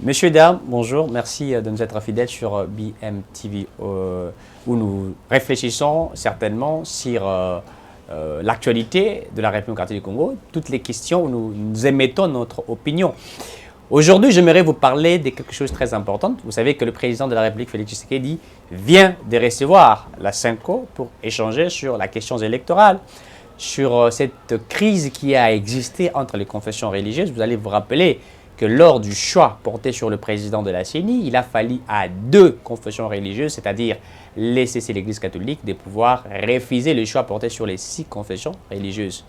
Messieurs, dames, bonjour. Merci de nous être fidèles sur BMTV où nous réfléchissons certainement sur l'actualité de la République démocratique du Congo, toutes les questions où nous émettons notre opinion. Aujourd'hui, j'aimerais vous parler de quelque chose de très important. Vous savez que le président de la République, Félix Tshisekedi, vient de recevoir la CENCO pour échanger sur la question électorale, sur cette crise qui a existé entre les confessions religieuses. Vous allez vous rappeler que lors du choix porté sur le président de la CENI, il a fallu à deux confessions religieuses, c'est-à-dire l'ECC, l'Église catholique, de pouvoir refuser le choix porté sur les 6 confessions religieuses.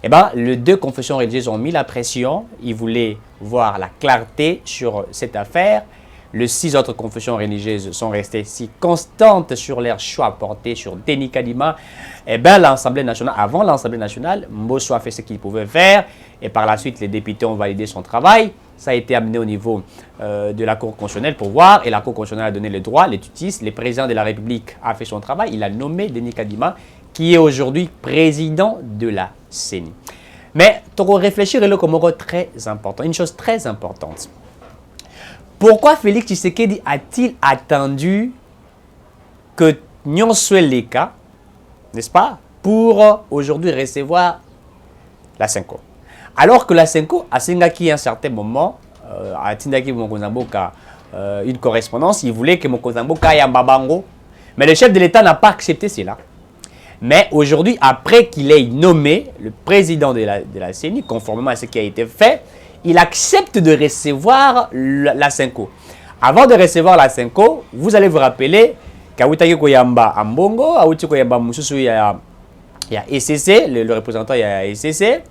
Eh bien, les deux confessions religieuses ont mis la pression, ils voulaient voir la clarté sur cette affaire. Les 6 autres confessions religieuses sont restées si constantes sur leur choix porté sur Denis Kadima. Eh bien, l'Assemblée nationale, avant l'Assemblée nationale, Mbosso a fait ce qu'il pouvait faire et par la suite, les députés ont validé son travail. Ça a été amené au niveau de la Cour constitutionnelle pour voir et la Cour constitutionnelle a donné le droit, les tutis. Le président de la République a fait son travail, il a nommé Denis Kadima qui est aujourd'hui président de la CENI. Mais, pour réfléchir, il y a très important, une chose très importante. Pourquoi Félix Tshisekedi a-t-il attendu que Nyonso Leka, n'est-ce pas, pour aujourd'hui recevoir la CENCO? Alors que la CENCO a Sengaki à un certain moment, a Tindaki Mokozamboka une correspondance, il voulait que Mokozamboka aille à Babango, mais le chef de l'État n'a pas accepté cela. Mais aujourd'hui, après qu'il ait nommé le président de la CENI, conformément à ce qui a été fait, il accepte de recevoir la CENCO. Avant de recevoir la CENCO, vous allez vous rappeler qu'Aoutaki Koyamba Ambongo, Aouti Koyamba Moussousou, il y a ECC, le représentant, il y a ECC.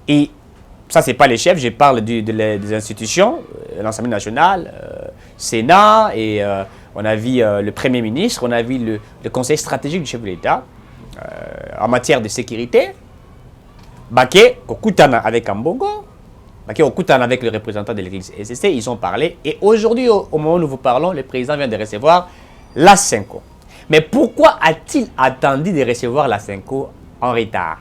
Et ça, ce n'est pas les chefs, je parle des institutions, l'Assemblée nationale, Sénat, et on a vu le Premier ministre, on a vu le conseil stratégique du chef de l'État en matière de sécurité. Baké, Okutana avec Ambongo, Baké, Okutana avec le représentant de l'église SSC, ils ont parlé. Et aujourd'hui, au moment où nous vous parlons, le président vient de recevoir la CENCO. Mais pourquoi a-t-il attendu de recevoir la CENCO en retard?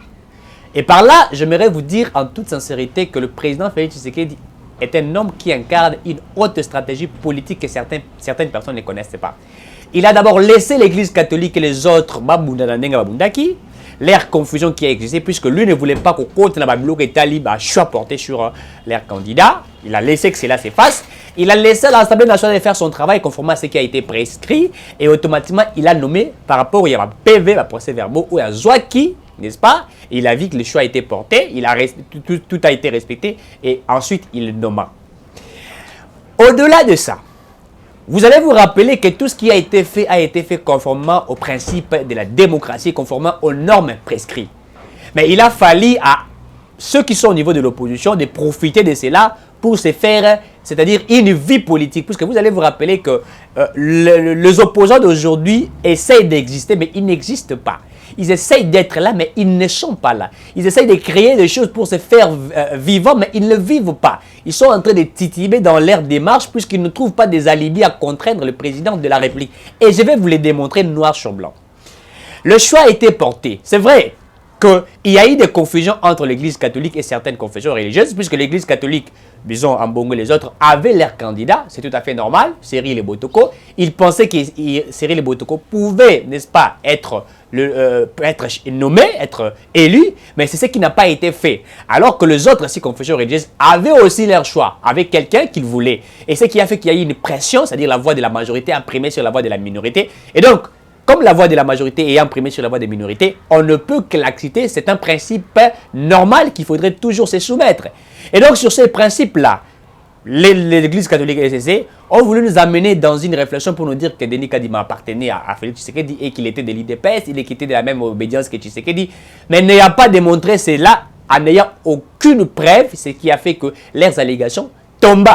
Et par là, j'aimerais vous dire en toute sincérité que le président Félix Tshisekedi est un homme qui incarne une haute stratégie politique que certaines personnes ne connaissent pas. Il a d'abord laissé l'église catholique et les autres, l'air confusion qui a existé, puisque lui ne voulait pas qu'au côté de la Bible et Talib a choix porté sur leur candidat. Il a laissé que cela s'efface. Il a laissé l'Assemblée nationale faire son travail conformément à ce qui a été prescrit. Et automatiquement, il a nommé par rapport à PV, à procès-verbaux ou à Zouaki, n'est-ce pas? Il a vu que le choix a été porté, tout a été respecté et ensuite il nomma. Au-delà de ça, vous allez vous rappeler que tout ce qui a été fait conformément aux principes de la démocratie, conformément aux normes prescrites. Mais il a fallu à ceux qui sont au niveau de l'opposition de profiter de cela pour se faire, c'est-à-dire une vie politique. Puisque vous allez vous rappeler que les opposants d'aujourd'hui essayent d'exister, mais ils n'existent pas. Ils essayent d'être là, mais ils ne sont pas là. Ils essayent de créer des choses pour se faire vivants, mais ils ne vivent pas. Ils sont en train de titiller dans leur démarche puisqu'ils ne trouvent pas des alibis à contraindre le président de la République. Et je vais vous les démontrer noir sur blanc. Le choix a été porté. C'est vrai qu'il y a eu des confusions entre l'église catholique et certaines confessions religieuses, puisque l'église catholique, disons Ambongo et les autres, avaient leur candidat. C'est tout à fait normal, Cyril Ebotoko. Ils pensaient que Cyril Ebotoko pouvait, n'est-ce pas, être nommé, être élu, mais c'est ce qui n'a pas été fait. Alors que les autres 6 confessions religieuses avaient aussi leur choix, avec quelqu'un qu'ils voulaient. Et ce qui a fait qu'il y a eu une pression, c'est-à-dire la voix de la majorité imprimée sur la voix de la minorité. Et donc, comme la voix de la majorité est imprimée sur la voix des minorités, on ne peut que l'accepter. C'est un principe normal qu'il faudrait toujours se soumettre. Et donc, sur ces principes-là, l'Église catholique et l'ECC ont voulu nous amener dans une réflexion pour nous dire que Denis Kadima appartenait à Félix Tshisekedi et qu'il était de l'IDPS, il était de la même obédience que Tshisekedi, mais n'ayant pas démontré cela, en n'ayant aucune preuve, ce qui a fait que leurs allégations tombent.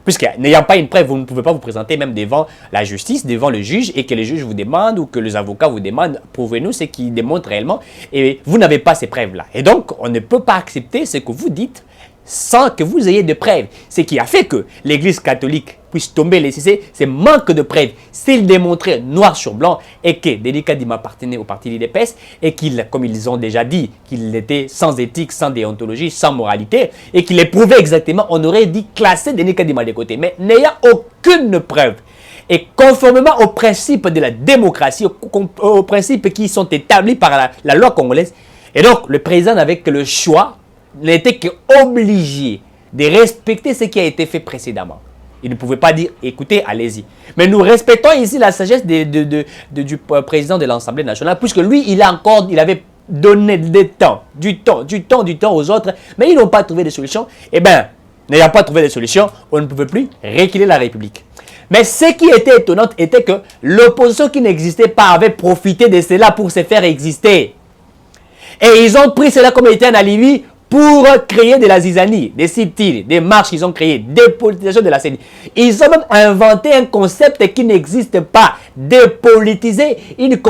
Puisque n'ayant pas une preuve, vous ne pouvez pas vous présenter même devant la justice, devant le juge, et que le juge vous demande ou que les avocats vous demandent, prouvez-nous ce qui démontre réellement, et vous n'avez pas ces preuves-là. Et donc, on ne peut pas accepter ce que vous dites, sans que vous ayez de preuves. Ce qui a fait que l'Église catholique puisse tomber les CC, c'est manque de preuves. S'il démontrait noir sur blanc et que Denis Kadima appartenait au parti l'IDPS et qu'il, comme ils ont déjà dit, qu'il était sans éthique, sans déontologie, sans moralité et qu'il éprouvait exactement, on aurait dit classer Denis Kadima de côté. Mais n'ayant aucune preuve, et conformément aux principes de la démocratie, aux principes qui sont établis par la loi congolaise, et donc le président avec le choix n'était qu'obligé de respecter ce qui a été fait précédemment. Il ne pouvait pas dire, écoutez, allez-y. Mais nous respectons ici la sagesse du président de l'Assemblée nationale, puisque lui, il avait donné du temps aux autres, mais ils n'ont pas trouvé de solution. Eh bien, n'ayant pas trouvé de solution, on ne pouvait plus rééquilibrer la République. Mais ce qui était étonnant était que l'opposition qui n'existait pas avait profité de cela pour se faire exister. Et ils ont pris cela comme étant un alibi pour créer de la zizanie, des sit-ins, des marches qu'ils ont créées, des politisations de la CENI. Ils ont même inventé un concept qui n'existe pas, dépolitiser une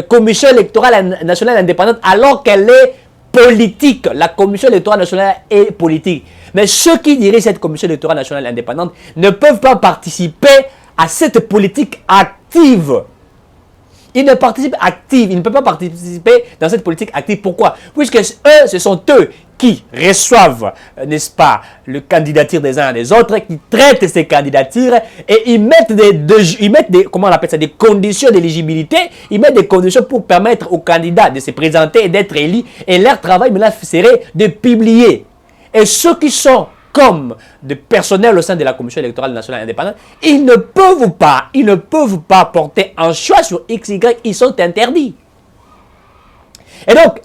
commission électorale nationale indépendante alors qu'elle est politique. La commission électorale nationale est politique. Mais ceux qui dirigent cette commission électorale nationale indépendante ne peuvent pas participer à cette politique active. Ils ne participent active, ils ne peuvent pas participer dans cette politique active. Pourquoi? Puisque ce sont eux qui reçoivent, n'est-ce pas, le candidature des uns et des autres, qui traitent ces candidatures et ils mettent comment on appelle ça, des conditions d'éligibilité, ils mettent des conditions pour permettre aux candidats de se présenter et d'être élus. Et leur travail maintenant serait de publier. Et ceux qui sont comme de personnel au sein de la Commission électorale nationale indépendante, ils ne peuvent pas porter un choix sur XY, ils sont interdits. Et donc,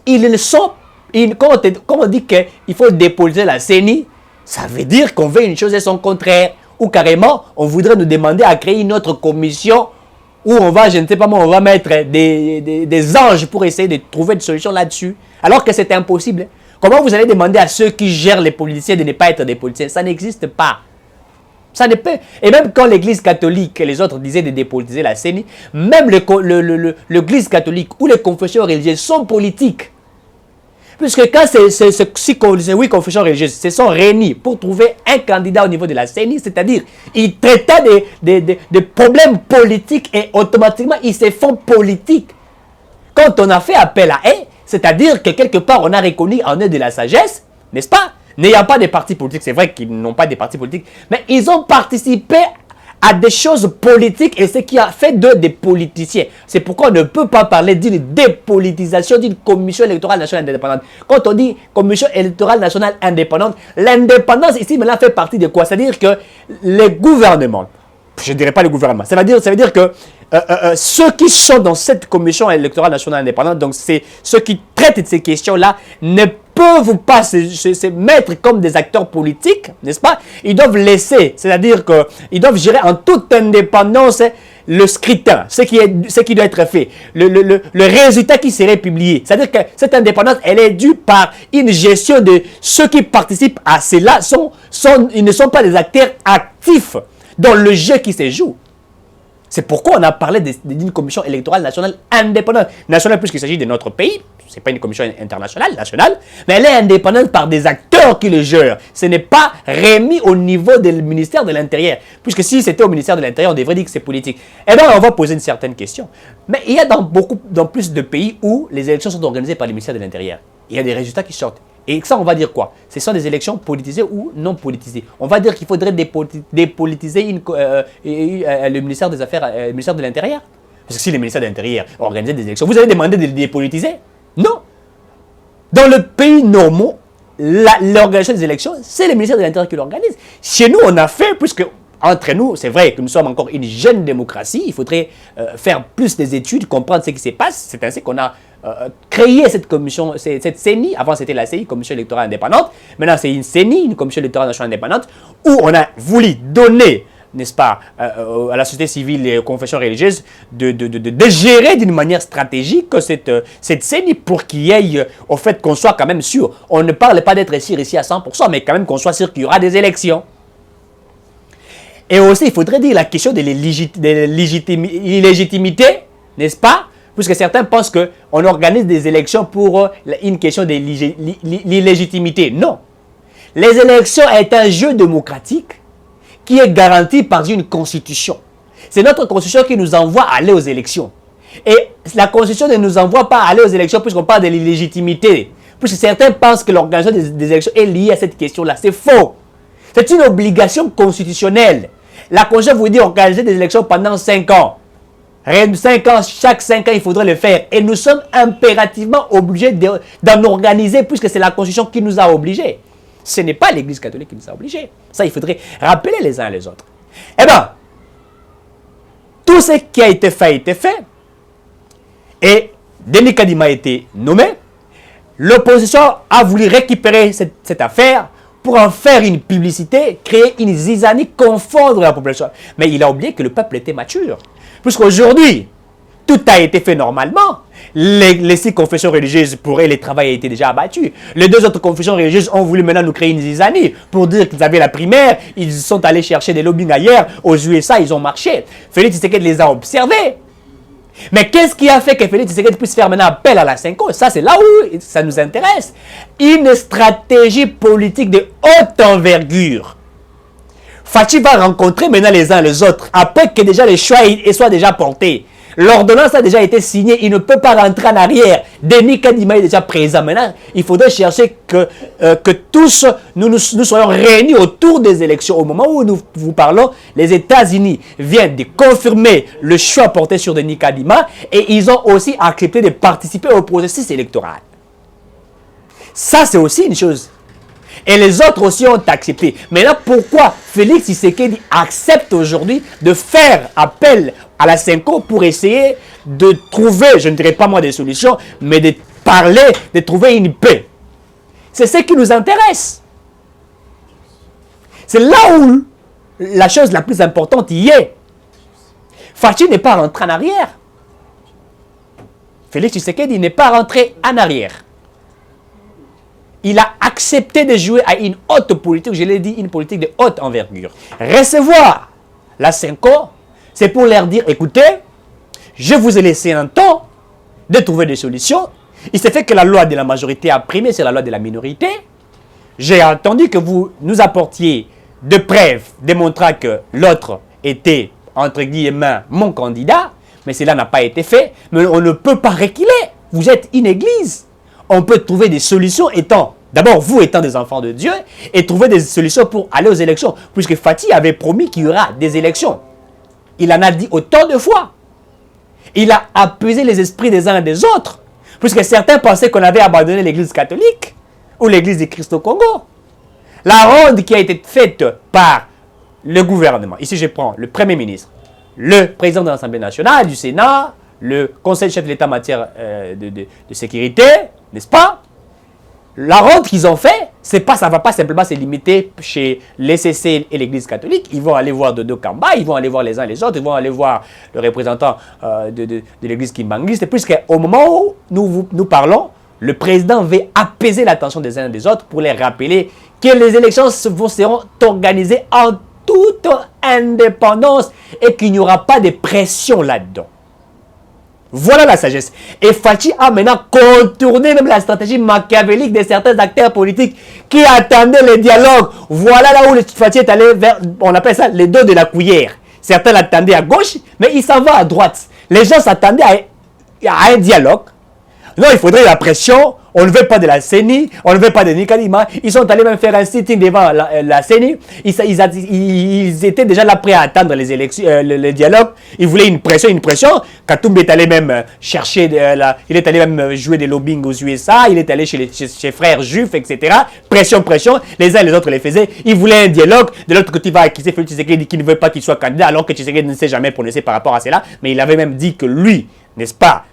quand on dit qu'il faut dépolitiser la CENI, ça veut dire qu'on veut une chose et son contraire. Ou carrément, on voudrait nous demander à créer une autre commission où on va, je ne sais pas moi, on va mettre des anges pour essayer de trouver une solution là-dessus. Alors que c'est impossible. Comment vous allez demander à ceux qui gèrent les politiciens de ne pas être des politiciens? Ça n'existe pas. Ça ne peut. Et même quand l'Église catholique et les autres disaient de dépolitiser la CENI, même l'Église catholique ou les confessions religieuses sont politiques. Puisque quand oui, confessions religieuses se sont réunies pour trouver un candidat au niveau de la CENI, c'est-à-dire ils traitaient des problèmes politiques et automatiquement ils se font politiques. Quand on a fait appel à eux, c'est-à-dire que quelque part, on a reconnu en eux de la sagesse, n'est-ce pas? N'ayant pas de partis politiques, c'est vrai qu'ils n'ont pas de partis politiques, mais ils ont participé à des choses politiques et ce qui a fait d'eux des politiciens. C'est pourquoi on ne peut pas parler d'une dépolitisation d'une commission électorale nationale indépendante. Quand on dit commission électorale nationale indépendante, l'indépendance ici maintenant fait partie de quoi? C'est-à-dire que les gouvernements, je ne dirais pas le gouvernement, ça veut dire que ceux qui sont dans cette commission électorale nationale indépendante, donc c'est ceux qui traitent de ces questions-là, ne peuvent pas se mettre comme des acteurs politiques, n'est-ce pas? Ils doivent laisser, c'est-à-dire qu'ils doivent gérer en toute indépendance le scrutin, ce qui doit être fait, le résultat qui serait publié. C'est-à-dire que cette indépendance, elle est due par une gestion de ceux qui participent à cela, ils ne sont pas des acteurs actifs dans le jeu qui se joue. C'est pourquoi on a parlé d'une commission électorale nationale indépendante. Nationale puisqu'il s'agit de notre pays, ce n'est pas une commission internationale, nationale, mais elle est indépendante par des acteurs qui le gèrent. Ce n'est pas remis au niveau du ministère de l'Intérieur. Puisque si c'était au ministère de l'Intérieur, on devrait dire que c'est politique. Eh bien, on va poser une certaine question. Mais il y a dans plus de pays où les élections sont organisées par le ministère de l'Intérieur. Il y a des résultats qui sortent. Et ça, on va dire quoi? Ce sont des élections politisées ou non politisées. On va dire qu'il faudrait dépolitiser le ministère des Affaires, le ministère de l'Intérieur. Parce que si le ministère de l'Intérieur organisait des élections, vous allez demander de les dépolitiser? Non. Dans le pays normaux, l'organisation des élections, c'est le ministère de l'Intérieur qui l'organise. Chez nous, on a fait, puisque entre nous, c'est vrai que nous sommes encore une jeune démocratie, il faudrait faire plus des études, comprendre ce qui se passe. C'est ainsi qu'on a créé cette commission, cette CENI. Avant, c'était la CENI, Commission électorale indépendante. Maintenant, c'est une CENI, une Commission électorale nationale indépendante, où on a voulu donner, n'est-ce pas, à la société civile et aux confessions religieuses de gérer d'une manière stratégique cette CENI pour qu'il y ait, au fait, qu'on soit quand même sûr. On ne parle pas d'être sûr ici à 100%, mais quand même qu'on soit sûr qu'il y aura des élections. Et aussi, il faudrait dire la question de l'illégitimité, n'est-ce pas? Puisque certains pensent qu'on organise des élections pour une question de l'illégitimité. Non. Les élections est un jeu démocratique qui est garanti par une constitution. C'est notre constitution qui nous envoie aller aux élections. Et la constitution ne nous envoie pas aller aux élections puisqu'on parle de l'illégitimité. Puisque certains pensent que l'organisation des élections est liée à cette question-là. C'est faux. C'est une obligation constitutionnelle. La constitution vous dit organiser des élections pendant 5 ans. 5 ans, chaque 5 ans, il faudrait le faire. Et nous sommes impérativement obligés d'en organiser puisque c'est la constitution qui nous a obligés. Ce n'est pas l'Église catholique qui nous a obligés. Ça, il faudrait rappeler les uns les autres. Eh bien, tout ce qui a été fait. Et Denis Kadima a été nommé. L'opposition a voulu récupérer cette affaire pour en faire une publicité, créer une zizanie, confondre la population. Mais il a oublié que le peuple était mature. Puisqu'aujourd'hui, tout a été fait normalement. Les 6 confessions religieuses, pour elles, le travail a été déjà abattu. Les 2 autres confessions religieuses ont voulu maintenant nous créer une zizanie pour dire qu'ils avaient la primaire. Ils sont allés chercher des lobbying ailleurs. Aux USA, ils ont marché. Félix Tshisekedi les a observés. Mais qu'est-ce qui a fait que Félix Tshisekedi puisse faire maintenant appel à la 5 ans? Ça, c'est là où ça nous intéresse. Une stratégie politique de haute envergure. Fachi va rencontrer maintenant les uns les autres après que déjà les choix soient déjà portés. L'ordonnance a déjà été signée, il ne peut pas rentrer en arrière. Denis Kadima est déjà présent. Maintenant, il faudrait chercher que tous nous soyons réunis autour des élections. Au moment où nous vous parlons, les États-Unis viennent de confirmer le choix porté sur Denis Kadima et ils ont aussi accepté de participer au processus électoral. Ça, c'est aussi une chose. Et les autres aussi ont accepté. Mais là, pourquoi Félix Tshisekedi accepte aujourd'hui de faire appel à la 5 pour essayer de trouver, je ne dirais pas moi des solutions, mais de parler, de trouver une paix? C'est ce qui nous intéresse. C'est là où la chose la plus importante y est. Fachi n'est pas rentré en arrière. Félix Tshisekedi n'est pas rentré en arrière. Il a accepté de jouer à une haute politique, je l'ai dit, une politique de haute envergure. Recevoir la 5 ans, c'est pour leur dire, écoutez, je vous ai laissé un temps de trouver des solutions. Il s'est fait que la loi de la majorité a primé sur la loi de la minorité. J'ai entendu que vous nous apportiez de preuves démontrant que l'autre était, entre guillemets, mon candidat. Mais cela n'a pas été fait. Mais on ne peut pas reculer. Vous êtes une église. On peut trouver des solutions étant, d'abord vous étant des enfants de Dieu, et trouver des solutions pour aller aux élections. Puisque Fachi avait promis qu'il y aura des élections. Il en a dit autant de fois. Il a apaisé les esprits des uns et des autres. Puisque certains pensaient qu'on avait abandonné l'église catholique ou l'église du Christ au Congo. La ronde qui a été faite par le gouvernement, ici je prends le Premier ministre, le président de l'Assemblée nationale, du Sénat, le conseil chef de l'État en matière de sécurité, n'est-ce pas? La ronde qu'ils ont fait, ça ne va pas simplement se limiter chez l'ECC et l'Église catholique. Ils vont aller voir Dodo Kamba, ils vont aller voir les uns les autres, ils vont aller voir le représentant de l'Église kimbangiste. Puisqu'au moment où nous parlons, le président veut apaiser l'attention des uns et des autres pour les rappeler que les élections seront organisées en toute indépendance et qu'il n'y aura pas de pression là-dedans. Voilà la sagesse. Et Fachi a maintenant contourné même la stratégie machiavélique de certains acteurs politiques qui attendaient le dialogue. Voilà là où Fachi est allé vers, on appelle ça les dos de la cuillère. Certains l'attendaient à gauche, mais il s'en va à droite. Les gens s'attendaient à un dialogue. Non, il faudrait la pression. On ne veut pas de la CENI, on ne veut pas de Denis Kadima. Ils sont allés même faire un sitting devant la CENI. Ils étaient déjà là prêts à attendre les élections, le dialogue. Ils voulaient une pression. Katoumbe est allé même chercher, il est allé même jouer des lobbying aux USA. Il est allé chez Frères Juifs, etc. Pression. Les uns et les autres les faisaient. Ils voulaient un dialogue. De l'autre côté, il va accuser Félix Tshisekedi qui ne veut pas qu'il soit candidat, alors que Tshisekedi ne s'est jamais prononcé par rapport à cela. Mais il avait même dit que lui, n'est-ce pas,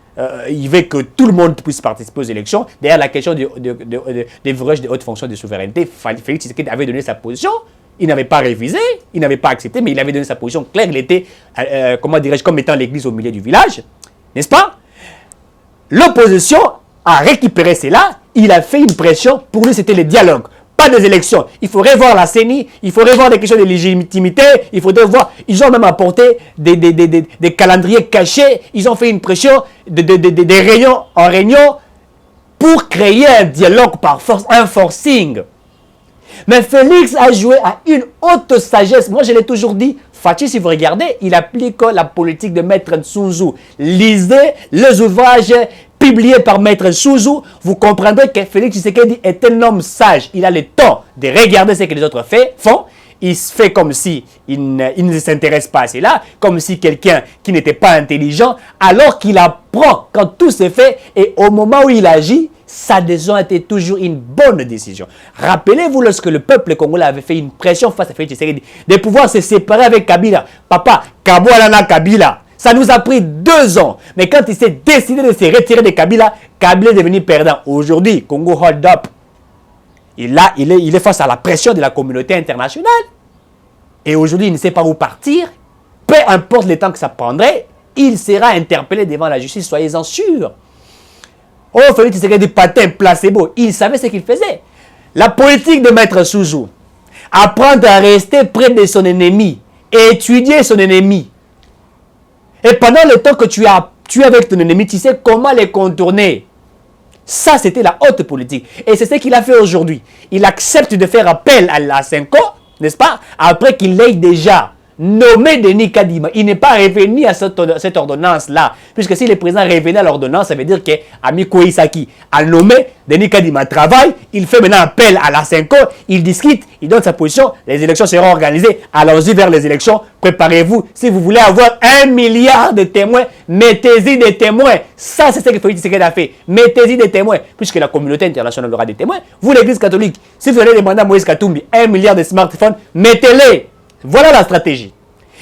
il veut que tout le monde puisse participer aux élections. Derrière la question des vraies de haute fonction de souveraineté, Félix Tshisekedi avait donné sa position. Il n'avait pas révisé, il n'avait pas accepté, mais il avait donné sa position claire. Il était, comment dirais-je, comme étant l'église au milieu du village. N'est-ce pas? L'opposition a récupéré cela. Il a fait une pression. Pour lui, c'était le dialogue. Pas des élections. Il faut revoir la CENI, il faut revoir des questions de légitimité, il faudrait voir. Ils ont même apporté des calendriers cachés, ils ont fait une pression, des réunions en réunion pour créer un dialogue par force, un forcing. Mais Félix a joué à une haute sagesse. Moi, je l'ai toujours dit. Fachi, si vous regardez, il applique la politique de Maître Nsunzu. Lisez les ouvrages publiés par Maître Nsunzu. Vous comprendrez que Félix Tshisekedi est un homme sage. Il a le temps de regarder ce que les autres font. Il se fait comme si il ne s'intéresse pas à cela, comme si quelqu'un qui n'était pas intelligent, alors qu'il apprend quand tout se fait et au moment où il agit, sa décision a été toujours une bonne décision. Rappelez-vous lorsque le peuple congolais avait fait une pression face à Félix Tshisekedi de pouvoir se séparer avec Kabila. Papa, Kaboualana Kabila, ça nous a pris 2 ans. Mais quand il s'est décidé de se retirer de Kabila, Kabila est devenu perdant. Aujourd'hui, Congo hold up. Il est face à la pression de la communauté internationale. Et aujourd'hui, il ne sait pas où partir. Peu importe le temps que ça prendrait, il sera interpellé devant la justice, soyez-en sûrs. Oh, Félix Tshisekedi patin placebo. Il savait ce qu'il faisait. La politique de Maître Nsunzu, apprendre à rester près de son ennemi et étudier son ennemi. Et pendant le temps que tu es avec ton ennemi, tu sais comment les contourner. Ça, c'était la haute politique. Et c'est ce qu'il a fait aujourd'hui. Il accepte de faire appel à la Senko, n'est-ce pas? Après qu'il ait déjà nommé Denis Kadima. Il n'est pas revenu à cette ordonnance-là. Puisque si le président revenait à l'ordonnance, ça veut dire que Ami Koïsaki a nommé Denis Kadima. Travaille, il fait maintenant appel à la Senko, il discute, il donne sa position, les élections seront organisées. Allons-y vers les élections. Préparez-vous. Si vous voulez avoir 1 milliard de témoins, mettez-y des témoins. Ça, c'est ce que Félix Tshisekedi a fait. Mettez-y des témoins. Puisque la communauté internationale aura des témoins. Vous, l'Église catholique, si vous allez demander à Moïse Katumbi 1 milliard de smartphones, mettez-les. Voilà la stratégie.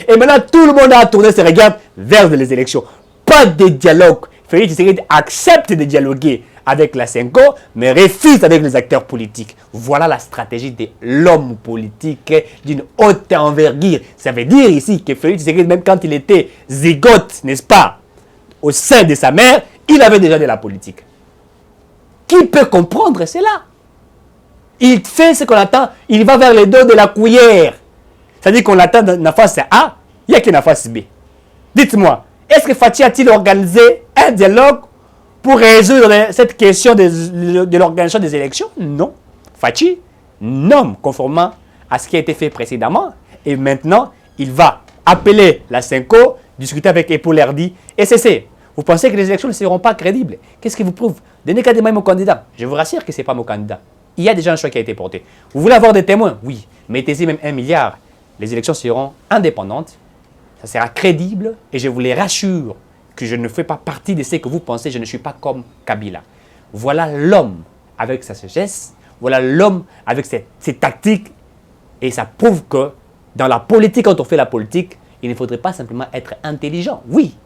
Et maintenant, tout le monde a tourné ses regards vers les élections. Pas de dialogue. Félix Tshisekedi accepte de dialoguer avec la Senko, mais refuse avec les acteurs politiques. Voilà la stratégie de l'homme politique d'une haute envergure. Ça veut dire ici que Félix Tshisekedi, même quand il était zygote, n'est-ce pas, au sein de sa mère, il avait déjà de la politique. Qui peut comprendre cela? Il fait ce qu'on attend, il va vers les dos de la cuillère. C'est-à-dire qu'on attend la face A, il n'y a qu'une face B. Dites-moi, est-ce que Fachi a-t-il organisé un dialogue pour résoudre cette question de l'organisation des élections? Non. Fachi nomme conformément à ce qui a été fait précédemment. Et maintenant, il va appeler la Senko, discuter avec Epaul Erdi et cesser. Vous pensez que les élections ne seront pas crédibles? Qu'est-ce qui vous prouve? Denis Kadima est mon candidat. Je vous rassure que ce n'est pas mon candidat. Il y a déjà un choix qui a été porté. Vous voulez avoir des témoins? Oui. Mettez-y même 1 milliard. Les élections seront indépendantes, ça sera crédible et je vous les rassure que je ne fais pas partie de ce que vous pensez, je ne suis pas comme Kabila. Voilà l'homme avec sa sagesse, voilà l'homme avec ses tactiques et ça prouve que dans la politique, quand on fait la politique, il ne faudrait pas simplement être intelligent. Oui,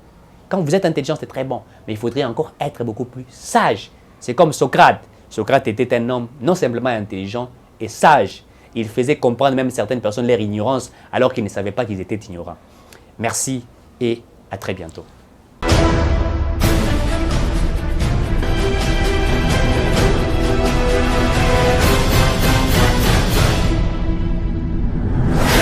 quand vous êtes intelligent, c'est très bon, mais il faudrait encore être beaucoup plus sage. C'est comme Socrate. Socrate était un homme non simplement intelligent et sage. Il faisait comprendre même certaines personnes leur ignorance alors qu'ils ne savaient pas qu'ils étaient ignorants. Merci et à très bientôt.